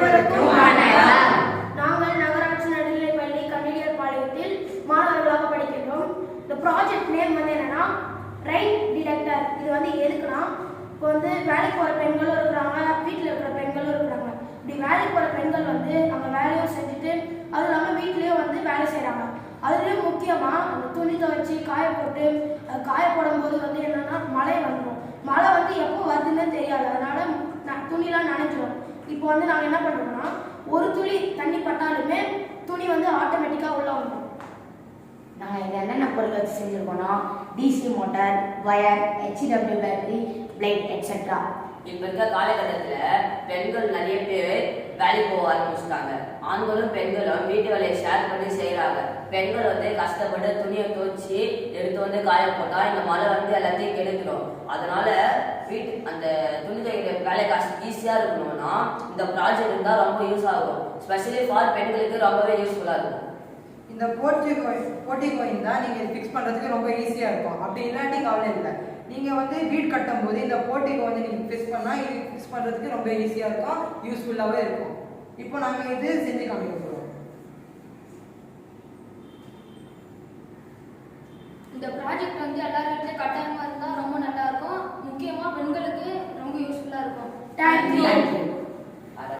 அனைவருக்கும் வணக்கம். நாங்கள் நகராட்சி நடுநிலைப்பள்ளி கண்ணியர்பாளையத்தில் மாணவர்களாக படிக்கின்றோம். இந்த ப்ராஜெக்ட் நேம் வந்து என்னன்னா ரைட் டிடெக்டர். இது வந்து எதுக்குன்னா இப்போ வந்து வேலைக்கு போகிற பெண்களும் இருக்கிறாங்க, வீட்டில் இருக்கிற பெண்களும் இருக்கிறாங்க. இப்படி வேலைக்கு போகிற பெண்கள் வந்து அவங்க வேலையும் செஞ்சுட்டு அதுவும் இல்லாமல் வீட்லேயும் வந்து வேலை செய்கிறாங்க. அதுலேயும் முக்கியமாக அந்த துணி துவைச்சி காய போட்டு காய போடும்போது வந்து என்னன்னா மழை வந்துடும். மழை வந்து எப்போ வருதுன்னு தெரியாது, அதனால துணிலாம் நனைஞ்சிடும். இப்போ வந்து நாங்கள் என்ன பண்ணுறோம்னா ஒரு துளி தண்ணி பட்டாலுமே துணி வந்து ஆட்டோமேட்டிக்காக உள்ள வந்துடும். நாங்கள் இங்கே என்னென்ன பொருள் வச்சு செஞ்சுருக்கோம்னா DC motor, wire, HW battery, blade etcetera. இப்போ இருக்க காலகட்டத்தில் பெண்கள் நிறைய பேர் வேலைக்கு போக ஆரம்பிச்சுட்டாங்க. ஆண்களும் பெண்களும் வீட்டு வேலையை ஷேர் பண்ணி செய்கிறாங்க. பெண்கள் வந்து கஷ்டப்பட்டு துணியை துவச்சி எடுத்து வந்து காய போட்டால் இந்த மழை வந்து எல்லாத்தையும் கெடுத்துடும். அதனால அந்த துணி துவைக்கிற வேலை ஈஸியாக இருக்கணும்னா இந்த ப்ராஜெக்ட் இருந்தால் ரொம்ப யூஸ் ஆகும். ஸ்பெஷலி ஃபார் பெண்களுக்கு ரொம்பவே யூஸ்ஃபுல்லாக இருக்கும். இந்த போட்டி கோயின் தான் நீங்கள் ஃபிக்ஸ் பண்ணுறதுக்கு ரொம்ப ஈஸியாக இருக்கும். அப்படி இல்லாட்டி கவலை இல்லை. நீங்கள் வந்து வீடு கட்டும் போது இந்த போட்டிக்கு வந்து நீங்கள் ஃபிக்ஸ் பண்ணால் இது ஃபிக்ஸ் பண்ணுறதுக்கு ரொம்ப ஈஸியாக இருக்கும், யூஸ்ஃபுல்லாகவே இருக்கும். இப்போ நாங்கள் இது செஞ்சு காமிக்க போகிறோம். இந்த ப்ராஜெக்ட் வந்து எல்லார் வீட்லையும் கட்டாயமாக இருந்தால் ரொம்ப நல்லா இருக்கும். முக்கியமாக பெண்களுக்கு ரொம்ப யூஸ்ஃபுல்லாக இருக்கும். தேங்க்யூ.